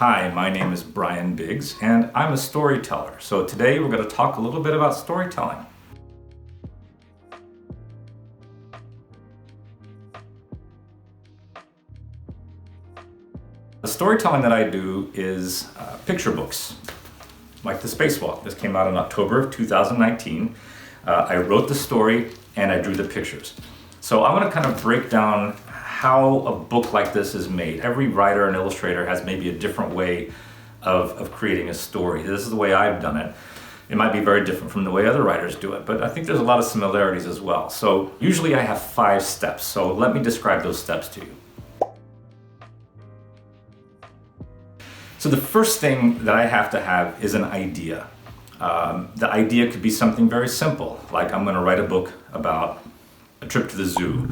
Hi, my name is Brian Biggs, and I'm a storyteller. So today we're going to talk a little bit about storytelling. The storytelling that I do is picture books, like The Spacewalk. This came out in October of 2019. I wrote the story and I drew the pictures. So I want to kind of break down how a book like this is made. Every writer and illustrator has maybe a different way of creating a story. This is the way I've done it. It might be very different from the way other writers do it, but I think there's a lot of similarities as well. So usually I have 5 steps. So let me describe those steps to you. So the first thing that I have to have is an idea. The idea could be something very simple, like I'm going to write a book about a trip to the zoo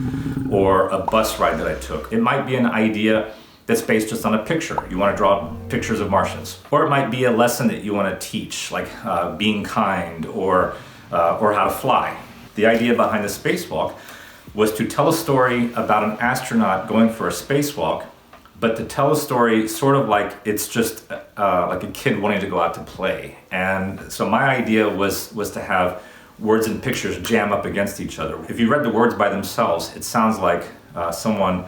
or a bus ride that I took. It might be an idea that's based just on a picture. You want to draw pictures of Martians. Or it might be a lesson that you want to teach, like being kind or how to fly. The idea behind the spacewalk was to tell a story about an astronaut going for a spacewalk, but to tell a story sort of like it's just like a kid wanting to go out to play. And so my idea was to have words and pictures jam up against each other. If you read the words by themselves, it sounds like someone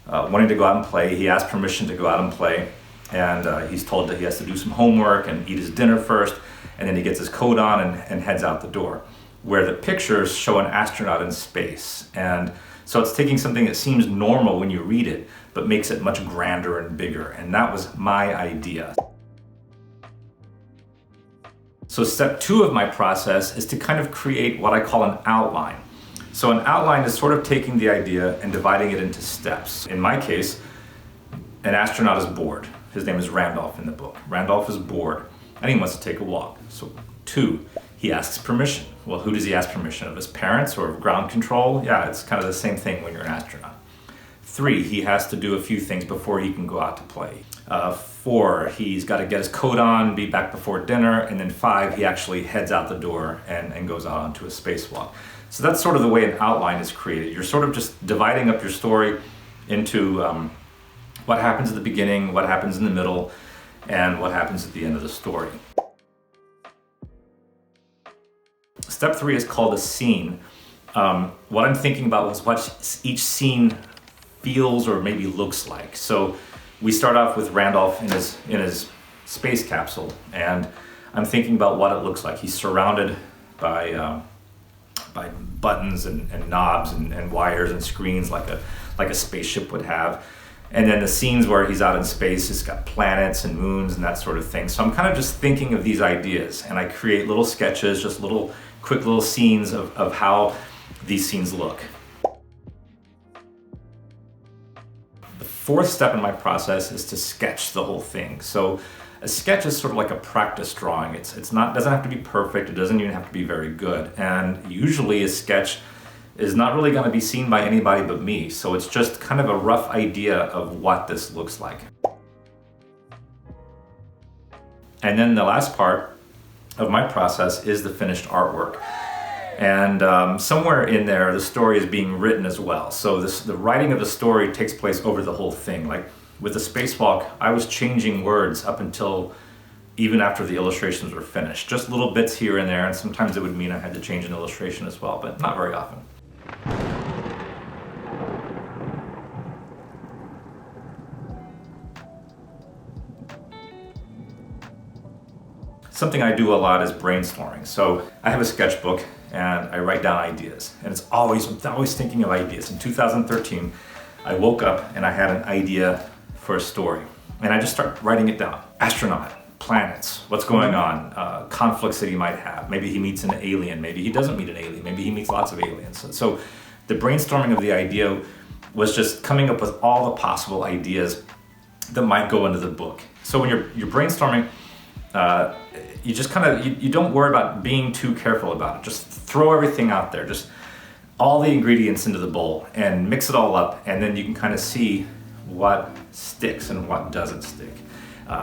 wanting to go out and play. He asked permission to go out and play, and he's told that he has to do some homework and eat his dinner first, and then he gets his coat on and heads out the door. Where the pictures show an astronaut in space. And so it's taking something that seems normal when you read it, but makes it much grander and bigger. And that was my idea. So step 2 of my process is to kind of create what I call an outline. So an outline is sort of taking the idea and dividing it into steps. In my case, an astronaut is bored. His name is Randolph in the book. Randolph is bored and he wants to take a walk. So 2, he asks permission. Well, who does he ask permission of? His parents or of ground control? Yeah, it's kind of the same thing when you're an astronaut. 3, he has to do a few things before he can go out to play. 4, he's got to get his coat on, be back before dinner, and then 5, he actually heads out the door and goes out onto a spacewalk. So that's sort of the way an outline is created. You're sort of just dividing up your story into what happens at the beginning, what happens in the middle, and what happens at the end of the story. Step 3 is called a scene. What I'm thinking about was what each scene feels or maybe looks like. So we start off with Randolph in his space capsule, and I'm thinking about what it looks like. He's surrounded by buttons and knobs and wires and screens like a spaceship would have. And then the scenes where he's out in space, it's got planets and moons and that sort of thing. So I'm kind of just thinking of these ideas, and I create little sketches, just quick little scenes of how these scenes look. The 4th step in my process is to sketch the whole thing. So a sketch is sort of like a practice drawing. It doesn't have to be perfect. It doesn't even have to be very good. And usually a sketch is not really going to be seen by anybody but me. So it's just kind of a rough idea of what this looks like. And then the last part of my process is the finished artwork. And somewhere in there, the story is being written as well. So the writing of the story takes place over the whole thing. Like with the spacewalk, I was changing words up until even after the illustrations were finished. Just little bits here and there, and sometimes it would mean I had to change an illustration as well, but not very often. Something I do a lot is brainstorming. So I have a sketchbook and I write down ideas, and I'm always thinking of ideas. In 2013, I woke up and I had an idea for a story, and I just start writing it down. Astronaut, planets, what's going on, conflicts that he might have. Maybe he meets an alien, maybe he doesn't meet an alien, maybe he meets lots of aliens. So the brainstorming of the idea was just coming up with all the possible ideas that might go into the book. So when you're brainstorming, you just kind of, you don't worry about being too careful about it. Just throw everything out there, just all the ingredients into the bowl and mix it all up, and then you can kind of see what sticks and what doesn't stick.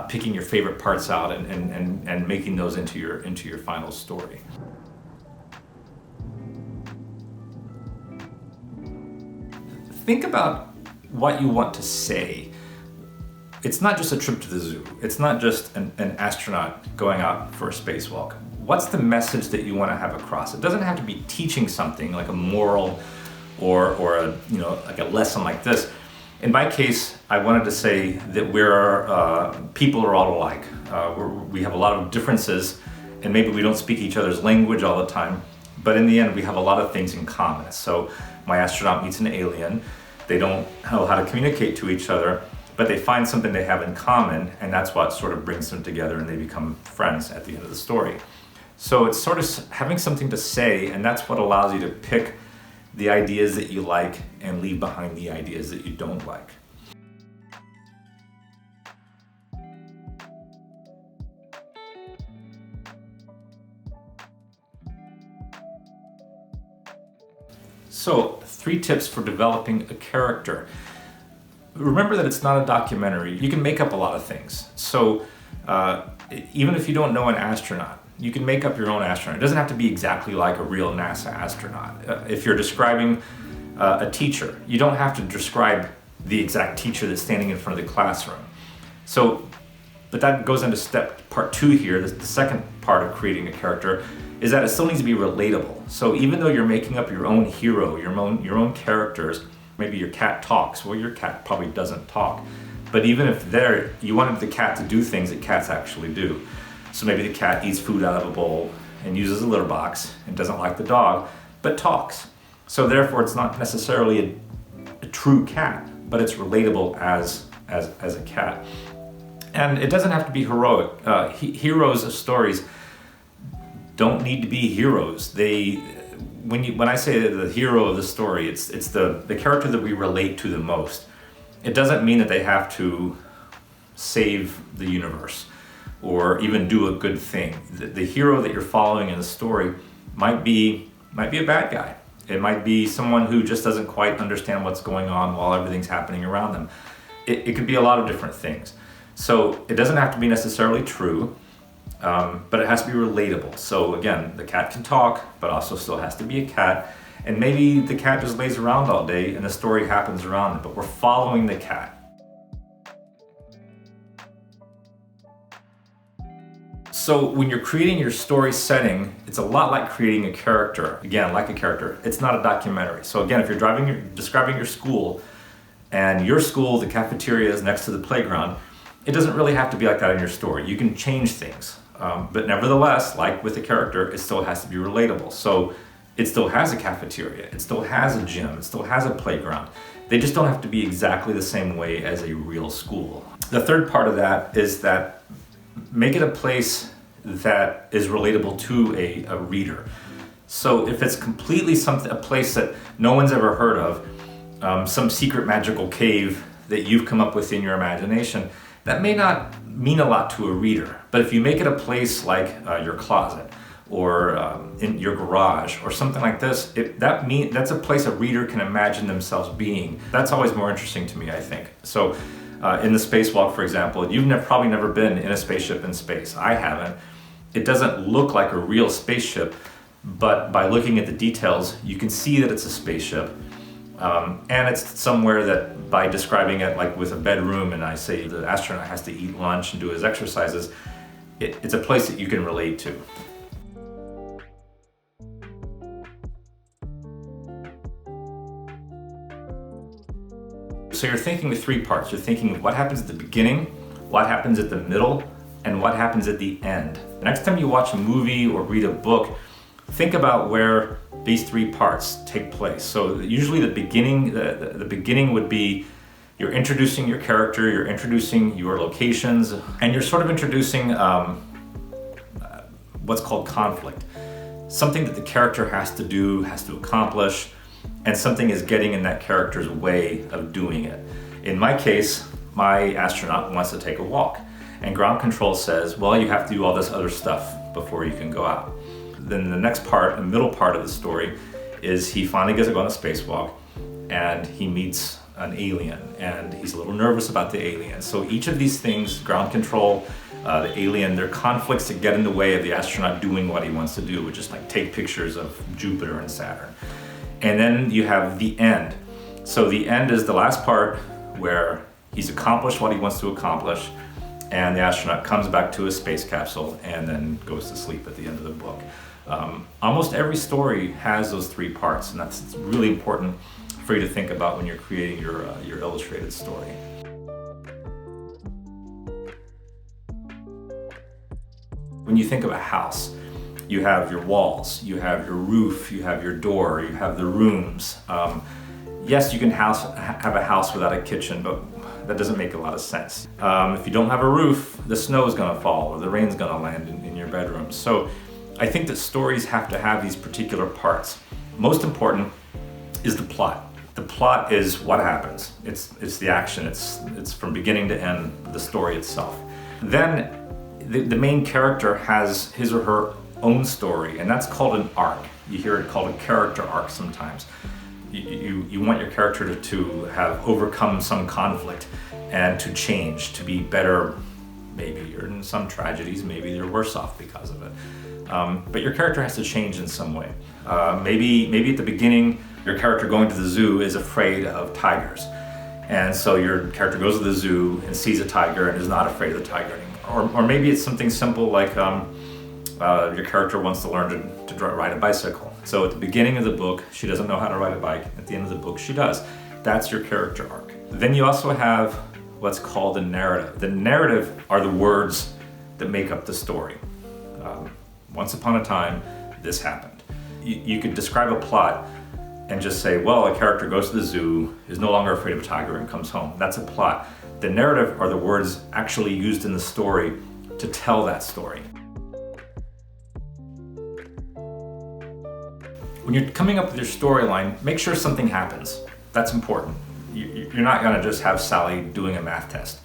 Picking your favorite parts out and making those into your final story. Think about what you want to say. it's not just a trip to the zoo. It's not just an astronaut going out for a spacewalk. What's the message that you want to have across? It doesn't have to be teaching something like a moral or a, like a lesson like this. In my case, I wanted to say that people are all alike. We have a lot of differences, and maybe we don't speak each other's language all the time, but in the end, we have a lot of things in common. So my astronaut meets an alien. They don't know how to communicate to each other, but they find something they have in common, and that's what sort of brings them together, and they become friends at the end of the story. So it's sort of having something to say, and that's what allows you to pick the ideas that you like and leave behind the ideas that you don't like. So, 3 tips for developing a character. Remember that it's not a documentary. You can make up a lot of things. So, even if you don't know an astronaut, you can make up your own astronaut. It doesn't have to be exactly like a real NASA astronaut. If you're describing a teacher, you don't have to describe the exact teacher that's standing in front of the classroom. So, but that goes into part 2 here. The second part of creating a character is that it still needs to be relatable. So even though you're making up your own hero, your own characters, maybe your cat talks. Well, your cat probably doesn't talk. But even if you wanted the cat to do things that cats actually do. So maybe the cat eats food out of a bowl and uses a litter box and doesn't like the dog, but talks. So therefore, it's not necessarily a true cat, but it's relatable as a cat. And it doesn't have to be heroic. Heroes of stories don't need to be heroes. When I say the hero of the story, it's the character that we relate to the most. It doesn't mean that they have to save the universe or even do a good thing. The hero that you're following in the story might be a bad guy. It might be someone who just doesn't quite understand what's going on while everything's happening around them. It could be a lot of different things. So it doesn't have to be necessarily true, but it has to be relatable. So again, the cat can talk, but also still has to be a cat. And maybe the cat just lays around all day and the story happens around it, but we're following the cat. So when you're creating your story setting, it's a lot like creating a character. Again, like a character. It's not a documentary. So again, if you're describing your school, and your school, the cafeteria is next to the playground, it doesn't really have to be like that in your story. You can change things. But nevertheless, like with a character, it still has to be relatable. So it still has a cafeteria, it still has a gym, it still has a playground. They just don't have to be exactly the same way as a real school. The third part of that is that make it a place that is relatable to a reader. So if it's completely a place that no one's ever heard of, some secret magical cave that you've come up with in your imagination, that may not mean a lot to a reader. But if you make it a place like your closet or in your garage or something like this, that's a place a reader can imagine themselves being. That's always more interesting to me, I think. So in the spacewalk, for example, you've probably never been in a spaceship in space. I haven't. It doesn't look like a real spaceship, but by looking at the details, you can see that it's a spaceship. And it's somewhere that, by describing it like with a bedroom, and I say the astronaut has to eat lunch and do his exercises, it's a place that you can relate to. So you're thinking of 3 parts. You're thinking what happens at the beginning, what happens at the middle, and what happens at the end. Next time you watch a movie or read a book, think about where these 3 parts take place. So usually the beginning would be you're introducing your character, you're introducing your locations, and you're sort of introducing what's called conflict. Something that the character has to do, has to accomplish, and something is getting in that character's way of doing it. In my case, my astronaut wants to take a walk, and ground control says, well, you have to do all this other stuff before you can go out. Then the next part, the middle part of the story, is he finally gets to go on a spacewalk and he meets an alien and he's a little nervous about the alien. So each of these things, ground control, the alien, they're conflicts that get in the way of the astronaut doing what he wants to do, which is like take pictures of Jupiter and Saturn. And then you have the end. So the end is the last part where He's accomplished what he wants to accomplish, and the astronaut comes back to his space capsule and then goes to sleep at the end of the book. Almost every story has those three parts, and that's really important for you to think about when you're creating your illustrated story. When you think of a house, you have your walls, you have your roof, you have your door, you have the rooms. Yes, you can have a house without a kitchen, but that doesn't make a lot of sense. If you don't have a roof, the snow is going to fall or the rain's going to land in your bedroom. So I think that stories have to have these particular parts. Most important is the plot. The plot is what happens. It's the action. It's from beginning to end, the story itself. Then the main character has his or her own story, and that's called an arc. You hear it called a character arc sometimes. You want your character to have overcome some conflict and to change, to be better. Maybe you're in some tragedies, maybe you're worse off because of it. But your character has to change in some way. Maybe at the beginning, your character going to the zoo is afraid of tigers. And so your character goes to the zoo and sees a tiger and is not afraid of the tiger anymore. Or maybe it's something simple like your character wants to learn to ride a bicycle. So at the beginning of the book, she doesn't know how to ride a bike. At the end of the book, she does. That's your character arc. Then you also have what's called the narrative. The narrative are the words that make up the story. Once upon a time, this happened. You could describe a plot and just say, well, a character goes to the zoo, is no longer afraid of a tiger, and comes home. That's a plot. The narrative are the words actually used in the story to tell that story. When you're coming up with your storyline, make sure something happens. That's important. You're not going to just have Sally doing a math test.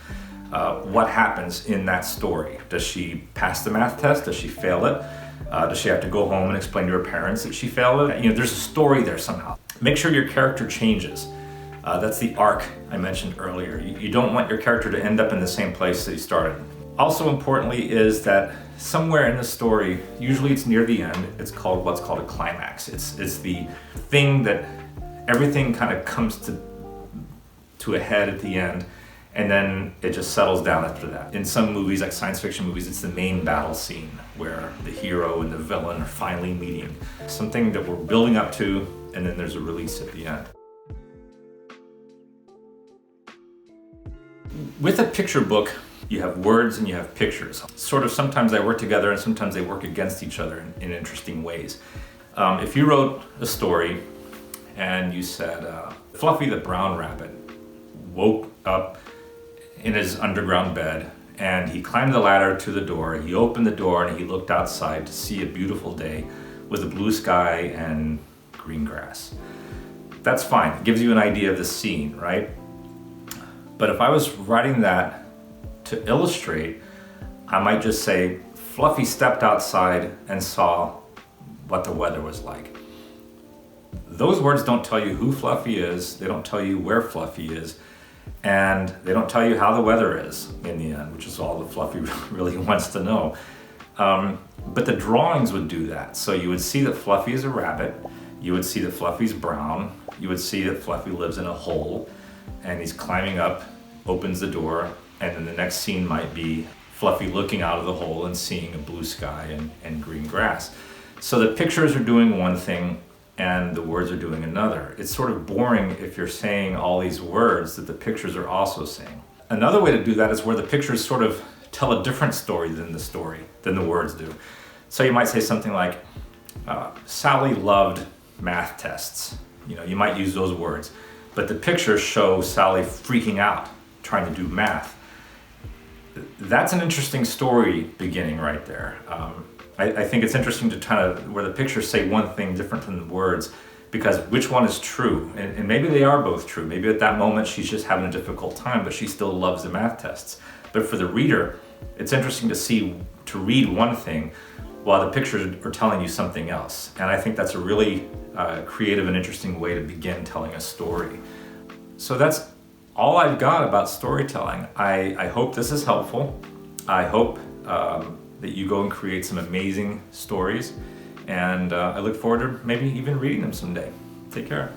What happens in that story? Does she pass the math test? Does she fail it? Does she have to go home and explain to her parents that she failed it? There's a story there somehow. Make sure your character changes. That's the arc I mentioned earlier. You don't want your character to end up in the same place that he started. Also importantly is that somewhere in the story, usually it's near the end, it's called what's called a climax. It's the thing that everything kind of comes to a head at the end, and then it just settles down after that. In some movies, like science fiction movies, it's the main battle scene where the hero and the villain are finally meeting. Something that we're building up to, and then there's a release at the end. With a picture book, you have words and you have pictures. Sort of sometimes they work together and sometimes they work against each other in interesting ways. If you wrote a story and you said, Fluffy the brown rabbit woke up in his underground bed and he climbed the ladder to the door, he opened the door and he looked outside to see a beautiful day with a blue sky and green grass. That's fine, it gives you an idea of the scene, right? But if I was writing that to illustrate, I might just say, Fluffy stepped outside and saw what the weather was like. Those words don't tell you who Fluffy is, they don't tell you where Fluffy is, and they don't tell you how the weather is in the end, which is all that Fluffy really wants to know. But the drawings would do that. So you would see that Fluffy is a rabbit, you would see that Fluffy's brown, you would see that Fluffy lives in a hole, and he's climbing up, opens the door, and then the next scene might be Fluffy looking out of the hole and seeing a blue sky and green grass. So the pictures are doing one thing and the words are doing another. It's sort of boring if you're saying all these words that the pictures are also saying. Another way to do that is where the pictures sort of tell a different story than the words do. So you might say something like, Sally loved math tests. You might use those words, but the pictures show Sally freaking out trying to do math. That's an interesting story beginning right there. I think it's interesting to kind of, where the pictures say one thing different than the words, because which one is true? And maybe they are both true. Maybe at that moment she's just having a difficult time, but she still loves the math tests. But for the reader, it's interesting to read one thing while the pictures are telling you something else. And I think that's a really creative and interesting way to begin telling a story. So that's all I've got about storytelling. I hope this is helpful. I hope that you go and create some amazing stories, and I look forward to maybe even reading them someday. Take care.